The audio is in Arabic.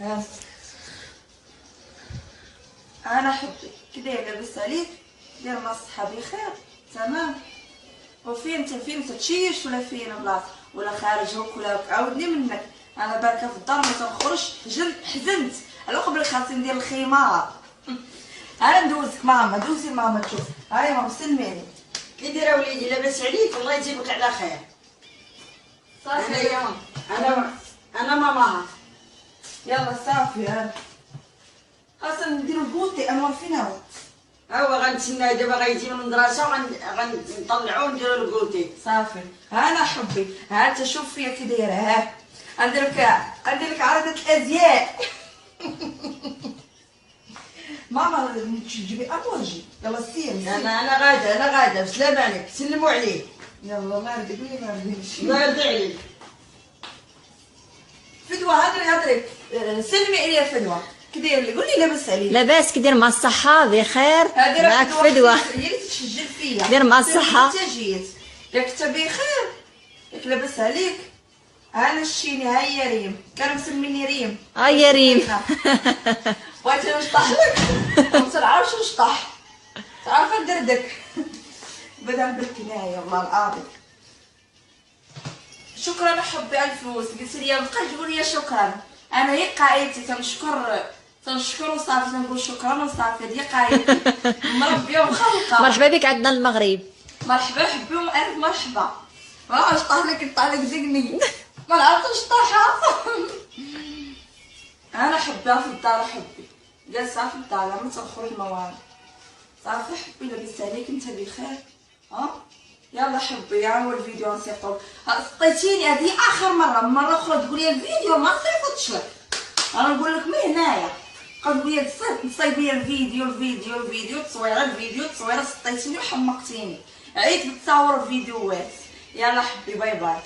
ها انا حبي كدا لاباس عليك؟ دير ما الصحه بخير تمام. وفين انت فين تتشيش ولا فين بلاصه ولا خارج هوك ولا عاودني منك. انا باركه في الدار ما تنخرجش حزنت على قبل خاصني ندير الخمار. انا ندوزك ماما دوزي ماما تشوف. هاي ماما سلميني كي دايره وليدي لاباس عليك؟ الله يجيبك على خير. صافي انا ماماها. يلا صافي. انا اصلا نديرو البوطي انوار فين هو؟ هو غنتسنى دابا غيجي من المدرسه غنطلعوه ونديرو الكوتي. صافي. ها انا حبي ها انت شوف فيا كي دايره. ها ندير لك عرضة الازياء. ماما تجيبي انواجي. يلا سير. انا غاده بسلام عليك. سلموا عليه. يلا الله يرضيك لي ما يرضينيش. الله يرضي عليك. فدوى هضري سلمي عليا فدوى. كي داير قولي لاباس عليك؟ لاباس كي داير مع الصحة بخير. معاك فدوى. هي اللي تسجل فيا. دير مع الصحة. انت جيت ياك انت بخير ياك لاباس عليك. انا الشيني هيا ريم كانوا مسميني ريم. يا ريم. بغيتي نشطح لك ما تعرفش نشطح تعرف ندردك بدا بالكنايه والله العظيم. شكرا حبي على الفلوس قلت لي بقى تقول لي شكرا. انا هي قايلتي تنشكر وصافي تنقول شكرا وصافي. هذه قايلتي مربيه ومخلقه. مرحبا بك عندنا المغرب. مرحبا حبي ومعرف مرحبا. راه نشطح لك نطلع لك دقني ما نعرفش نشطحها. انا حبيها في الدار حبي جالسه في الدار ما تنخرج موالو. صافي حبي لاباس عليك انت بخير؟ يلا حبي ها هو الفيديو نصيفطو. سطيتيني هذه اخر مره اخرى تقولي الفيديو ما نصيفطش لك. انا نقول لك من هنايا قالوا لي تصايبي الفيديو تصويره الفيديو تصويره سطيتيني وحمقتيني. عييت بتصور فيديوهات. يلا حبي باي باي.